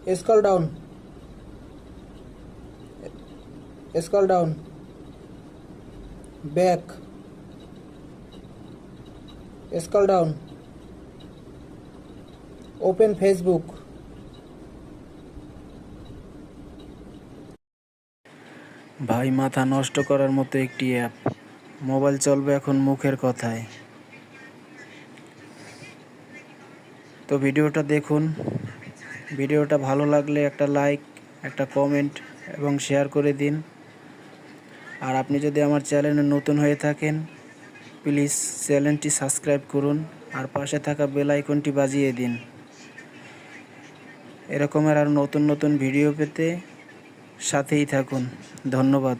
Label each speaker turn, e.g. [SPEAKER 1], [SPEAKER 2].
[SPEAKER 1] Scroll down. Scroll down. Back. Scroll down. Open Facebook.
[SPEAKER 2] ভাই, মাথা নষ্ট করার মতো একটি অ্যাপ। মোবাইল চলবে এখন মুখের কথায়। তো ভিডিওটা দেখুন। ভিডিওটা ভালো লাগলে একটা লাইক, একটা কমেন্ট এবং শেয়ার করে দিন। আর আপনি যদি আমার চ্যানেলে নতুন হয়ে থাকেন, প্লিজ চ্যানেলটি সাবস্ক্রাইব করুন আর পাশে থাকা বেল আইকনটি বাজিয়ে দিন। এরকমের আর নতুন নতুন ভিডিও পেতে সাথেই থাকুন। ধন্যবাদ।